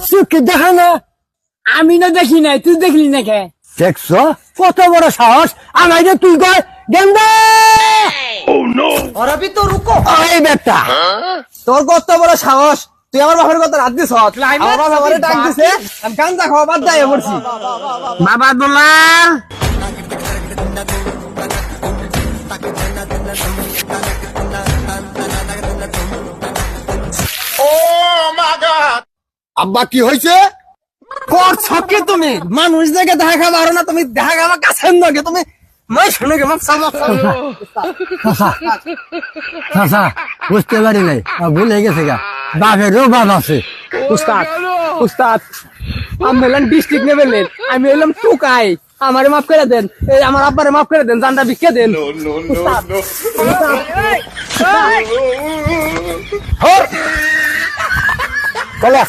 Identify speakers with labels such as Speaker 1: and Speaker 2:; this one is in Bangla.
Speaker 1: চোখে দেখা না?
Speaker 2: আমি না দেখি নাই, তুই দেখলি না কে?
Speaker 1: দেখছ কত বড় সাহস, আমায় যে তুই কয় গেন্দা।
Speaker 3: और अभी तो रुको,
Speaker 1: এই বেটা
Speaker 3: তোর কত বড় সাহস, তুই আমার বাপের কথা রাত দিছ। আমার বাপ আমারে ডাক দিছে, আমি গাঞ্জা খাওয়া বাদ দিয়ে পড়ছি।
Speaker 1: বাবা দুলাল,
Speaker 4: আব্বা কি হয়েছে?
Speaker 3: করছো কি তুমি? মানুষ দেখে দেখা খাবা আর না, তুমি দেখা খাবা কাছের নগে, তুমি মই শুনে গে মাপ সাবা।
Speaker 1: চাচা বুঝতে পারি নাই, ভুল হয়ে গেছে গা, বাপেরও বাপ আছে।
Speaker 2: উস্তাদ, উস্তাদ, আমি এলাম ডিস্ট্রিক্ট লেভেলের, আমি এলাম টুকাই, আমারে মাফ করে দেন, এই আমার আব্বারে মাফ করে দেন, জানটা বিকে দেন। উস্তাদ,
Speaker 1: চলে